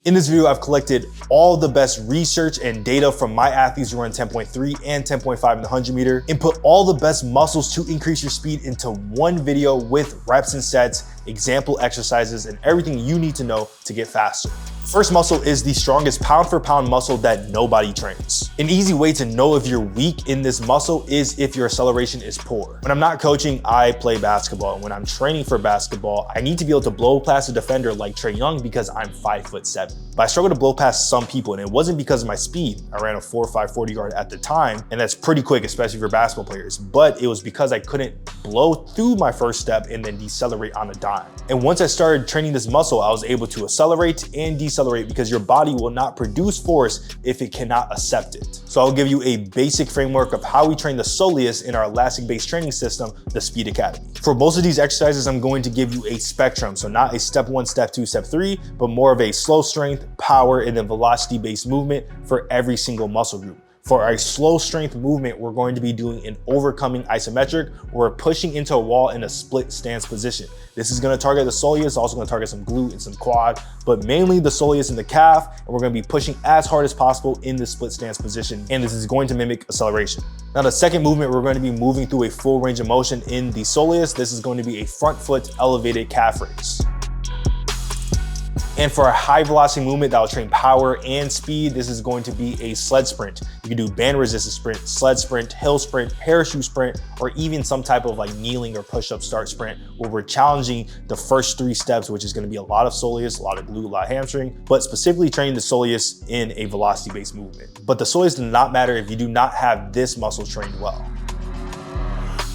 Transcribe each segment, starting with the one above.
In this video, I've collected all the best research and data from my athletes who run 10.3 and 10.5 in the 100 meter and put all the best muscles to increase your speed into one video with reps and sets, example exercises, and everything you need to know to get faster. First muscle is the strongest pound for pound muscle that nobody trains. An easy way to know if you're weak in this muscle is if your acceleration is poor. When I'm not coaching, I play basketball. And when I'm training for basketball, I need to be able to blow past a defender like Trae Young because I'm 5'7". But I struggle to blow past some people, and it wasn't because of my speed. I ran a 4.5 40 yard at the time, and that's pretty quick, especially for basketball players. But it was because I couldn't blow through my first step and then decelerate on a dime. And once I started training this muscle, I was able to accelerate and decelerate because your body will not produce force if it cannot accept it. So I'll give you a basic framework of how we train the soleus in our elastic-based training system, the Speed Academy. For most of these exercises, I'm going to give you a spectrum. So not a step 1, step 2, step 3, but more of a slow strength, power, and then velocity-based movement for every single muscle group. For our slow strength movement, we're going to be doing an overcoming isometric, or pushing into a wall in a split stance position. This is going to target the soleus, also going to target some glute and some quad, but mainly the soleus and the calf, and we're going to be pushing as hard as possible in the split stance position, and this is going to mimic acceleration. Now the second movement, we're going to be moving through a full range of motion in the soleus. This is going to be a front foot elevated calf raise. And for a high velocity movement that will train power and speed, this is going to be a sled sprint. You can do band resistance sprint, sled sprint, hill sprint, parachute sprint, or even some type of like kneeling or push-up start sprint where we're challenging the first 3 steps, which is going to be a lot of soleus, a lot of glute, a lot of hamstring, but specifically training the soleus in a velocity-based movement. But the soleus does not matter if you do not have this muscle trained well.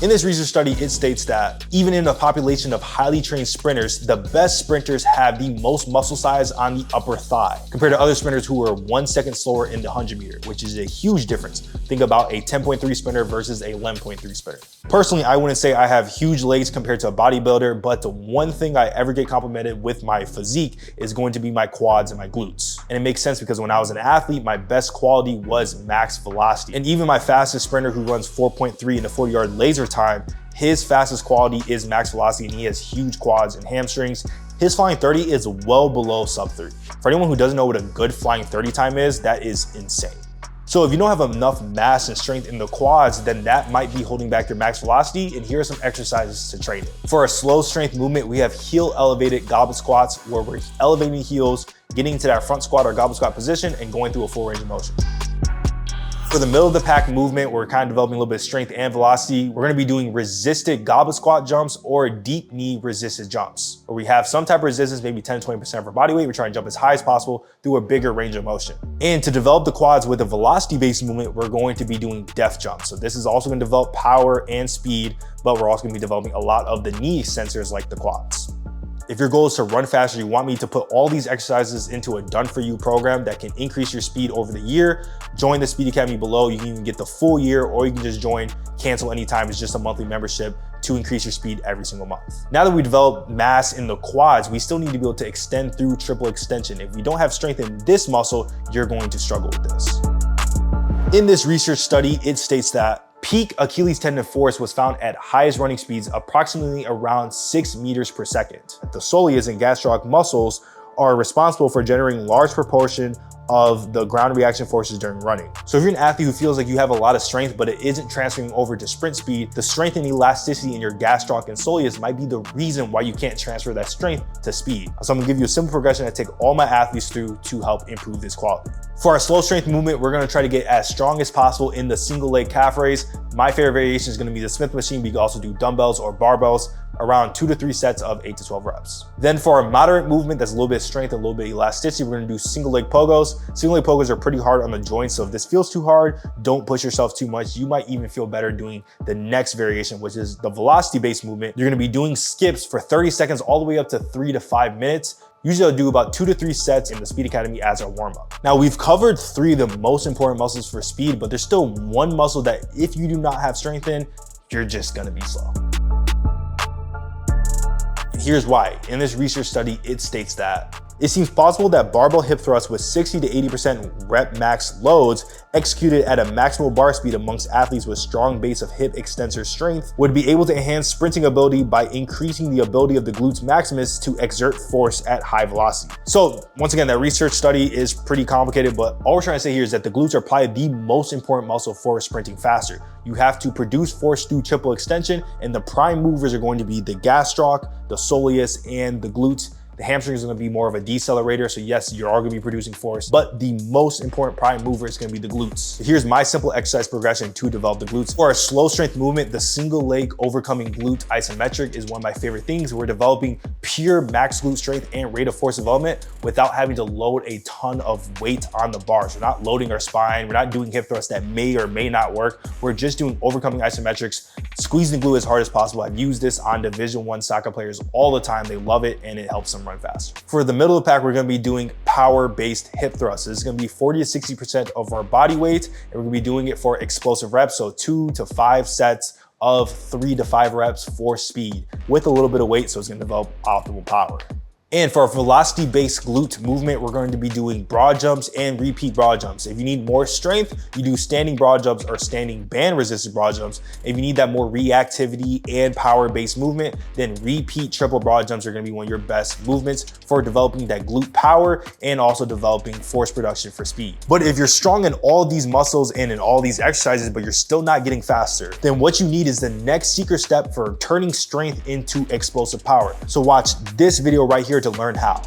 In this research study, it states that even in a population of highly trained sprinters, the best sprinters have the most muscle size on the upper thigh compared to other sprinters who are 1 second slower in the 100 meter, which is a huge difference. Think about a 10.3 sprinter versus a 11.3 sprinter. Personally, I wouldn't say I have huge legs compared to a bodybuilder, but the one thing I ever get complimented with my physique is going to be my quads and my glutes. And it makes sense because when I was an athlete, my best quality was max velocity. And even my fastest sprinter who runs 4.3 in the 40 yard laser time, his fastest quality is max velocity, and he has huge quads and hamstrings. His flying 30 is well below sub 3. For anyone who doesn't know what a good flying 30 time is, that is insane. So if you don't have enough mass and strength in the quads, then that might be holding back your max velocity, and here are some exercises to train it. For a slow strength movement, we have heel elevated goblet squats, where we're elevating heels, getting into that front squat or goblet squat position, and going through a full range of motion. For the middle of the pack movement, we're kind of developing a little bit of strength and velocity. We're gonna be doing resisted goblet squat jumps or deep knee resisted jumps, where we have some type of resistance, maybe 10 to 20% of our body weight. We're trying to jump as high as possible through a bigger range of motion. And to develop the quads with a velocity-based movement, we're going to be doing depth jumps. So this is also gonna develop power and speed, but we're also gonna be developing a lot of the knee sensors like the quads. If your goal is to run faster, you want me to put all these exercises into a done-for-you program that can increase your speed over the year, join the Speed Academy below. You can even get the full year, or you can just join, cancel anytime. It's just a monthly membership to increase your speed every single month. Now that we develop mass in the quads, we still need to be able to extend through triple extension. If we don't have strength in this muscle, you're going to struggle with this. In this research study, it states that peak Achilles tendon force was found at highest running speeds, approximately around 6 meters per second. The soleus and gastroc muscles are responsible for generating large proportion of the ground reaction forces during running. So if you're an athlete who feels like you have a lot of strength, but it isn't transferring over to sprint speed, the strength and elasticity in your gastroc and soleus might be the reason why you can't transfer that strength to speed. So I'm gonna give you a simple progression I take all my athletes through to help improve this quality. For our slow strength movement, we're gonna try to get as strong as possible in the single leg calf raise. My favorite variation is gonna be the Smith machine, but you can also do dumbbells or barbells, around 2 to 3 sets of 8 to 12 reps. Then for our moderate movement, that's a little bit of strength and a little bit of elasticity, we're gonna do single leg pogos. Single leg pogos are pretty hard on the joints, so if this feels too hard, don't push yourself too much. You might even feel better doing the next variation, which is the velocity-based movement. You're gonna be doing skips for 30 seconds all the way up to 3 to 5 minutes. Usually I'll do about 2 to 3 sets in the Speed Academy as a warm-up. Now we've covered 3 of the most important muscles for speed, but there's still one muscle that if you do not have strength in, you're just gonna be slow. Here's why. In this research study, it states that It seems possible that barbell hip thrusts with 60 to 80% rep max loads executed at a maximal bar speed amongst athletes with strong base of hip extensor strength would be able to enhance sprinting ability by increasing the ability of the glutes maximus to exert force at high velocity. So once again, that research study is pretty complicated, but all we're trying to say here is that the glutes are probably the most important muscle for sprinting faster. You have to produce force through triple extension, and the prime movers are going to be the gastroc, the soleus, and the glutes. The hamstring is going to be more of a decelerator. So yes, you are going to be producing force, but the most important prime mover is going to be the glutes. So here's my simple exercise progression to develop the glutes. For a slow strength movement, the single leg overcoming glute isometric is one of my favorite things. We're developing pure max glute strength and rate of force development without having to load a ton of weight on the bars. We're not loading our spine. We're not doing hip thrusts that may or may not work. We're just doing overcoming isometrics, squeezing the glute as hard as possible. I've used this on Division I soccer players all the time. They love it and it helps them run fast. For the middle of the pack, we're going to be doing power-based hip thrusts. This is going to be 40 to 60% of our body weight, and we're going to be doing it for explosive reps, so 2 to 5 sets of 3 to 5 reps for speed with a little bit of weight, so it's going to develop optimal power. And for our velocity-based glute movement, we're going to be doing broad jumps and repeat broad jumps. If you need more strength, you do standing broad jumps or standing band resisted broad jumps. If you need that more reactivity and power-based movement, then repeat triple broad jumps are going to be one of your best movements for developing that glute power and also developing force production for speed. But if you're strong in all these muscles and in all these exercises, but you're still not getting faster, then what you need is the next secret step for turning strength into explosive power. So watch this video right here to learn how.